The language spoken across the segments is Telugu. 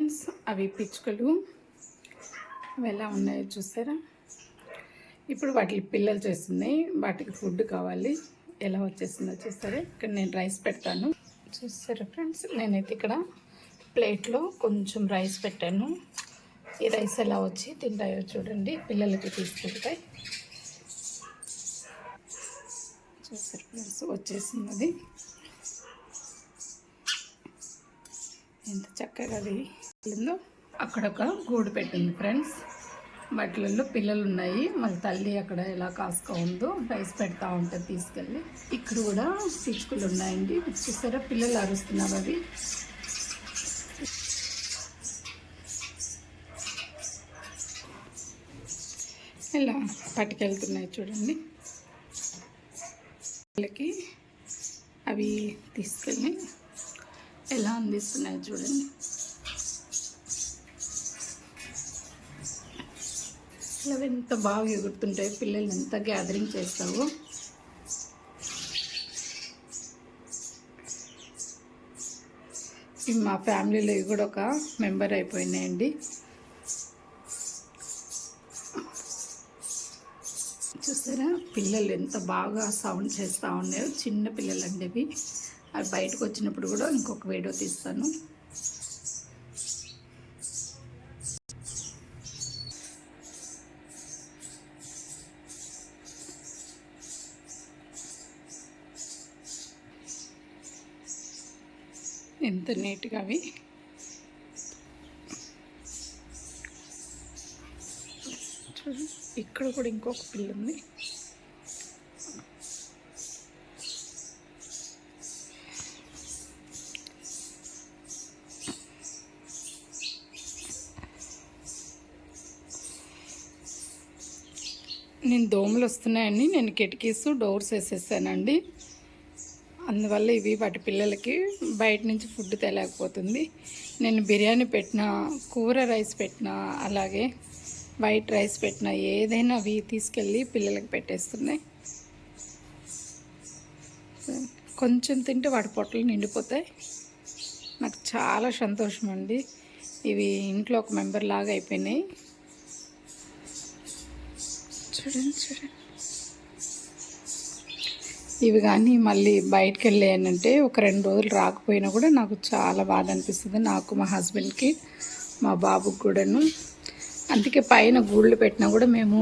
ఫ్రెండ్స్, అవి పిచ్చుకలు అవి ఎలా ఉన్నాయో చూసారా. ఇప్పుడు వాటికి పిల్లలు చేస్తున్నాయి, వాటికి ఫుడ్ కావాలి. ఎలా వచ్చేసిందో చూస్తారా. ఇక్కడ నేను రైస్ పెడతాను చూస్తారా ఫ్రెండ్స్. నేనైతే ఇక్కడ ప్లేట్లో కొంచెం రైస్ పెట్టాను. ఈ రైస్ ఎలా వచ్చి తింటాయో చూడండి, పిల్లలకి తీసుకెళ్తాయి. చూసారు ఫ్రెండ్స్, వచ్చేసింది అది. ఎంత చక్కగా అది ఉందో. అక్కడ ఒక గూడు పెట్టింది ఫ్రెండ్స్. వాటిలలో పిల్లలు ఉన్నాయి. మళ్ళీ తల్లి అక్కడ ఎలా కాసుకో ఉందో రైస్ పెడతా ఉంటుంది తీసుకెళ్ళి. ఇక్కడ కూడా పిచ్చుకలు ఉన్నాయండి. చూసారా, పిల్లలు అరుస్తున్నారు. అవి ఇలా పట్టుకెళ్తున్నాయి చూడండి. పిల్లలకి అవి తీసుకెళ్ళి ఎలా అందిస్తున్నాయి చూడండి. అవి ఎంత బాగా ఎగురుతుంటాయి. పిల్లలు ఎంత గ్యాదరింగ్ చేస్తావో. ఇవి మా ఫ్యామిలీలో ఇవి కూడా ఒక మెంబర్ అయిపోయినాయండి. చూసారా, పిల్లలు ఎంత బాగా సౌండ్ చేస్తూ ఉన్నాయో. చిన్న పిల్లలు అండి అవి. అవి బయటకు వచ్చినప్పుడు కూడా ఇంకొక వీడియో తీస్తాను. ఎంత నీట్గా అవి. ఇక్కడ కూడా ఇంకొక పిల్ల ఉంది. నేను దోమలు వస్తున్నాయని నేను కిటికీస్ డోర్స్ వేసేసానండి. అందువల్ల ఇవి వాటి పిల్లలకి బయట నుంచి ఫుడ్ తెలియకపోతుంది. నేను బిర్యానీ పెట్టినా, కూర రైస్ పెట్టినా, అలాగే వైట్ రైస్ పెట్టినా ఏదైనా అవి తీసుకెళ్ళి పిల్లలకి పెట్టేస్తున్నాయి. కొంచెం తింటే వాటి పొట్టలు నిండిపోతాయి. నాకు చాలా సంతోషం అండి. ఇవి ఇంట్లో ఒక మెంబర్ లాగా అయిపోయినాయి. చూడండి చూడండి. ఇవి కానీ మళ్ళీ బయటకు వెళ్ళాయనంటే ఒక 2 రోజులు రాకపోయినా కూడా నాకు చాలా బాధ అనిపిస్తుంది. నాకు, మా హస్బెండ్కి, మా బాబుకి కూడాను. అందుకే పైన గూళ్ళు పెట్టినా కూడా మేము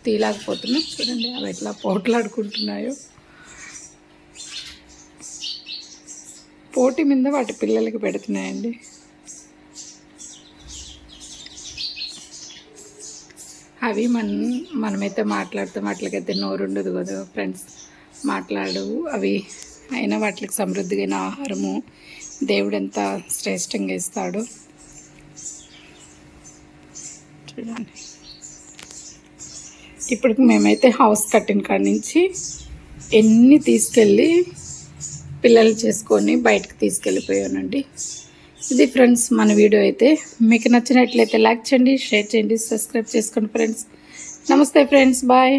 తీయలేకపోతున్నాం. చూడండి అవి ఎట్లా పోట్లాడుకుంటున్నాయో. పోటీ మీద వాటి పిల్లలకి పెడుతున్నాయండి. అవి మనమైతే మాట్లాడుతాం, వాటికైతే నోరు ఉండదు కదా ఫ్రెండ్స్, మాట్లాడవు అవి. అయినా వాటికి సమృద్ధిగా ఆహారము దేవుడు ఎంత శ్రేష్టంగా ఇస్తాడు చూడండి. ఇప్పుడు మేమైతే హౌస్ కట్టిన కాడి నుంచి ఎన్ని తీసుకెళ్ళి పిల్లలు చేసుకొని బయటకు తీసుకెళ్ళిపోయానండి. ఇది ఫ్రెండ్స్ మన వీడియో అయితే. మీకు నచ్చినట్లయితే లైక్ చేయండి, షేర్ చేయండి, సబ్స్క్రైబ్ చేసుకోండి ఫ్రెండ్స్. నమస్తే ఫ్రెండ్స్, బాయ్.